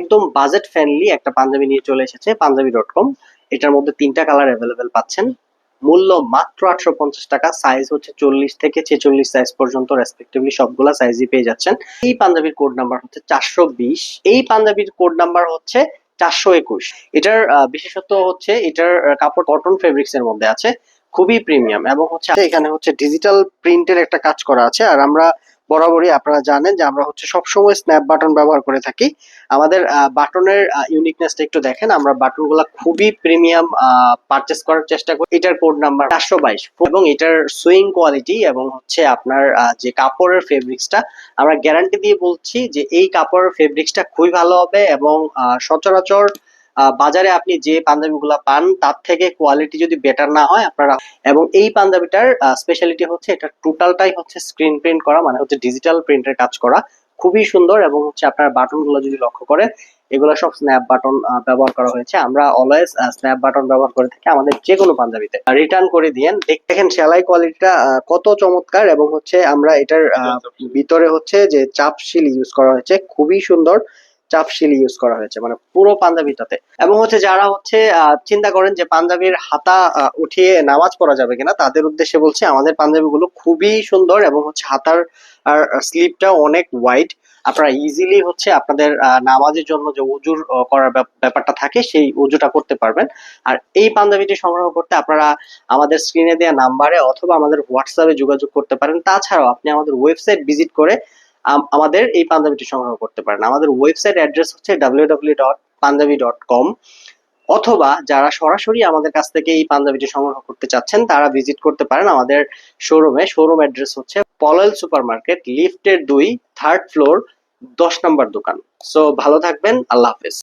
একদম budget friendly একটা পাঞ্জাবি নিয়ে চলে এসেছে punjabi.com। এটার মধ্যে 3টা কালার অ্যাভেলেবেল পাচ্ছেন। মূল্য মাত্র 850 টাকা। সাইজ হচ্ছে 40 থেকে 46 সাইজ পর্যন্ত রেসপেক্টিভলি সবগুলা সাইজই পেয়ে যাচ্ছেন। এই পাঞ্জাবির কোড নাম্বার হচ্ছে 420। এই পাঞ্জাবির কোড নাম্বার হচ্ছে 421। এটার বিশেষত্ব হচ্ছে এটার কাপড় কটন ফেব্রিক্স এর মধ্যে আছে, খুবই প্রিমিয়াম, এবং হচ্ছে এখানে হচ্ছে ডিজিটাল প্রিন্টের একটা কাজ করা আছে। আর আমরা বরাবরই আপনারা জানেন যে আমরা হচ্ছে সবসময় স্ন্যাপ বাটন ব্যবহার করে থাকি। আমাদের বাটনের ইউনিকনেসটা একটু দেখেন, আমরা বাটনগুলো খুবই প্রিমিয়াম পারচেস করার চেষ্টা করি। এটার কোড নাম্বার 422 এবং এটার সুইং কোয়ালিটি এবং হচ্ছে আপনার যে কাপড়ের ফেব্রিক্সটা, আমরা গ্যারান্টি দিয়ে বলছি যে এই কাপড়ের ফেব্রিক্সটা খুবই ভালো হবে, এবং সচরাচর বাজারে আপনি যে পাঞ্জাবিগুলো পান তার থেকে কোয়ালিটি যদি বেটার না হয় আপনারা। এবং এই পাঞ্জাবিটার স্পেশালিটি হচ্ছে এটা টোটালটাই হচ্ছে স্ক্রিন প্রিন্ট করা, মানে হচ্ছে ডিজিটাল প্রিন্টের কাজ করা, খুবই সুন্দর। এবং হচ্ছে আপনার বাটনগুলো যদি লক্ষ্য করেন, এগুলো সব স্ন্যাপ বাটন ব্যবহার করা হয়েছে। আমরা অলওয়েজ স্ন্যাপ বাটন ব্যবহার করে থাকি আমাদের যে কোনো পাঞ্জাবিতে। রিটার্ন করে দিয়েন। দেখেন সেলাই কোয়ালিটিটা কত চমৎকার, এবং হচ্ছে আমরা এটার ভিতরে হচ্ছে যে চাপশিল ইউজ করা হয়েছে, খুবই সুন্দর চাপশিল ইউজ করা হয়েছে মানে পুরো পাঞ্জাবিটাতে। এবং হচ্ছে যারা হচ্ছে চিন্তা করেন যে পাঞ্জাবির হাতা উঠিয়ে নামাজ পড়া যাবে কিনা, তাদের উদ্দেশ্যে বলছি আমাদের পাঞ্জাবিগুলো খুবই সুন্দর, এবং হচ্ছে হাতার আর স্লিপটা অনেক ওয়াইড। আপনারা ইজিলি হচ্ছে আপনাদের নামাজের জন্য যে উজুর করার ব্যাপারটা থাকে সেই উজুটা করতে পারবেন। আর এই পাঞ্জাবিটি সংগ্রহ করতে আপনারা আমাদের স্ক্রিনে দেওয়া নাম্বারে অথবা আমাদের হোয়াটসঅ্যাপে যোগাযোগ করতে পারেন। তাছাড়াও আপনি আমাদের ওয়েবসাইট ভিজিট করে আমাদের এই পাঞ্জাবিটি সংগ্রহ করতে পারেন। আমাদের ওয়েবসাইট অ্যাড্রেস হচ্ছে www.punjabi.com। অথবা যারা সরাসরি আমাদের কাছ থেকে এই পাঞ্জাবিটি সংগ্রহ করতে চাচ্ছেন তারা ভিজিট করতে পারেন আমাদের শোরুমে। শোরুম অ্যাড্রেস হচ্ছে পলয়েল সুপার মার্কেট, লিফটের 2, 3rd ফ্লোর, 10 নম্বর দোকান। সো ভালো থাকবেন, আল্লাহ হাফেজ।